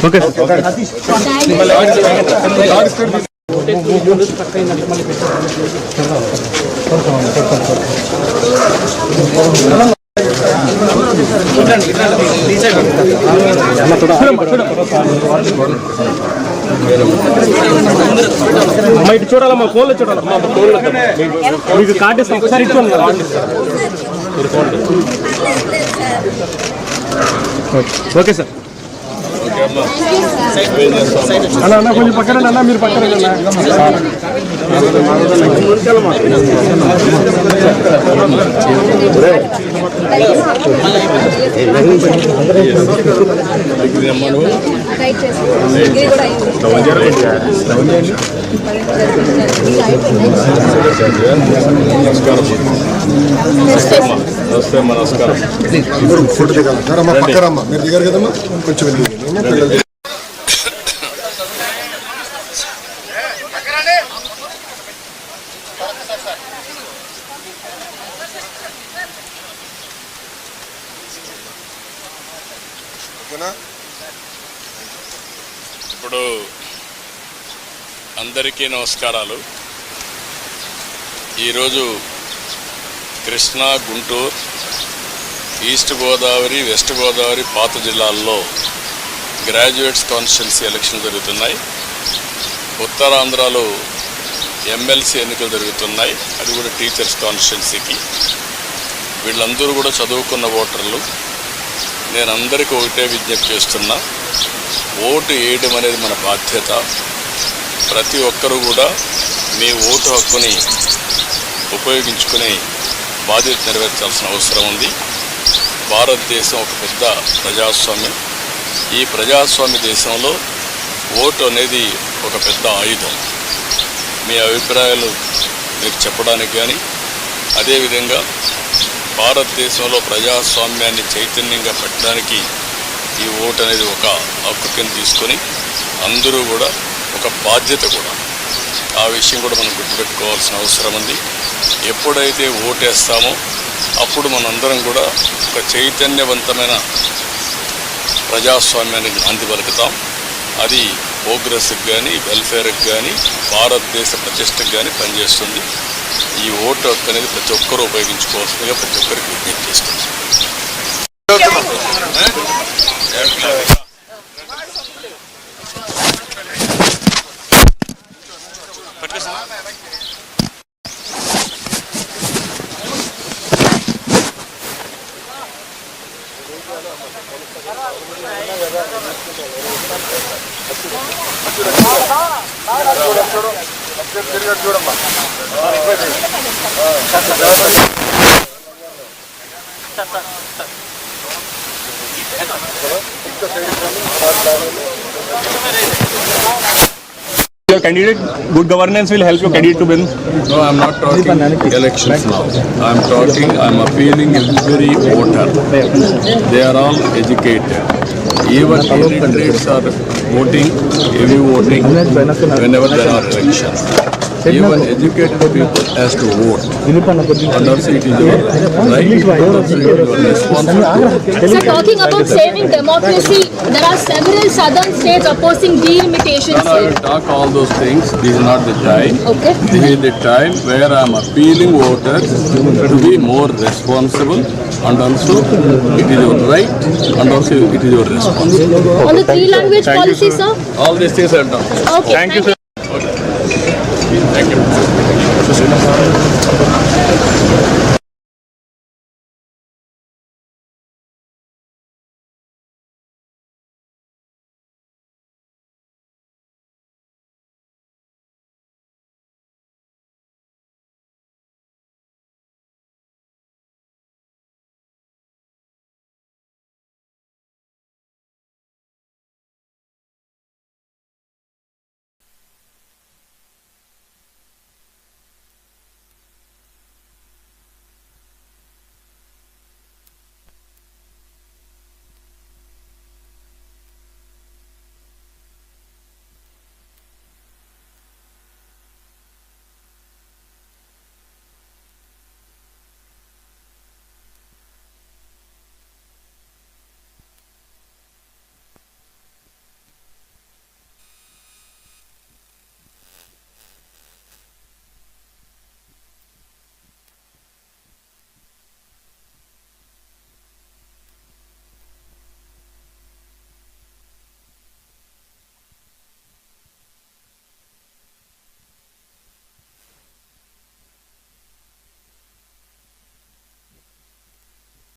Okay అమ్మా ఇటు చూడాలమ్మా ఫోన్లో చూడాలమ్మా ఫోన్లో మీకు కార్డు ఇస్తాం ఒకసారి ఇచ్చుకోండి ఓకే సార్ అన్న అన్న కొంచెం పక్కన అన్న మీరు పక్కన నమస్కారం ఫోటో దిగాలమ్మా పక్కరమ్మా మీరు దిగారు కదమ్మా కొంచెం వెళ్ళి ఇప్పుడు అందరికీ నమస్కారాలు. ఈరోజు కృష్ణా, గుంటూరు, ఈస్ట్ గోదావరి, వెస్ట్ గోదావరి, పాత జిల్లాల్లో గ్రాడ్యుయేట్స్ కాన్స్టిట్యున్సీ ఎలక్షన్ జరుగుతున్నాయి. ఉత్తరాంధ్రలో ఎమ్మెల్సీ ఎన్నికలు జరుగుతున్నాయి, అది కూడా టీచర్స్ కాన్స్టిట్యున్సీకి. వీళ్ళందరూ కూడా చదువుకున్న ఓటర్లు. నేను అందరికీ ఒకటే విజ్ఞప్తి చేస్తున్నా, ఓటు వేయడం అనేది మన బాధ్యత. ప్రతి ఒక్కరూ కూడా మీ ఓటు హక్కుని ఉపయోగించుకుని బాధ్యత నెరవేర్చాల్సిన అవసరం ఉంది. భారతదేశం ఒక పెద్ద ప్రజాస్వామ్యం. ఈ ప్రజాస్వామ్య దేశంలో ఓటు అనేది ఒక పెద్ద ఆయుధం. మీ అభిప్రాయాలు మీరు చెప్పడానికి కానీ, అదేవిధంగా భారతదేశంలో ప్రజాస్వామ్యాన్ని చైతన్యంగా పెట్టడానికి ఈ ఓటు అనేది ఒక హక్కు కింద తీసుకొని అందరూ కూడా ఒక బాధ్యత కూడా. ఆ విషయం కూడా మనం గుర్తుపెట్టుకోవాల్సిన అవసరం ఉంది. ఎప్పుడైతే ఓటేస్తామో అప్పుడు మనందరం కూడా ఒక చైతన్యవంతమైన ప్రజాస్వామ్యానికి నాంది పలుకుతాం. అది ప్రోగ్రెస్కి కానీ, వెల్ఫేర్కి కానీ, భారతదేశ ప్రతిష్టకు కానీ పనిచేస్తుంది. ఈ ఓటు హక్కు అనేది ప్రతి ఒక్కరూ ఉపయోగించుకోవాల్సిందిగా ప్రతి ఒక్కరికి విజ్ఞప్తి చేస్తుంది. చూడమ్మా Your candidate, good governance will help your candidate to win. No, I am not talking elections now. I am talking, I am appealing every voter. They are all educated. Even illiterates are voting, heavy voting whenever there are elections. Even educated people has to vote. And also it is your right, and also it is your responsibility. Sir, talking about saving democracy, there are several southern states opposing delimitation. No, I will talk all those things. This is not the time. Okay. This is the time where I am appealing voters to be more responsible, and also it is your right, and also it is your responsibility. On the three language policy, sir? All these things I will talk. Okay. Thank you, sir.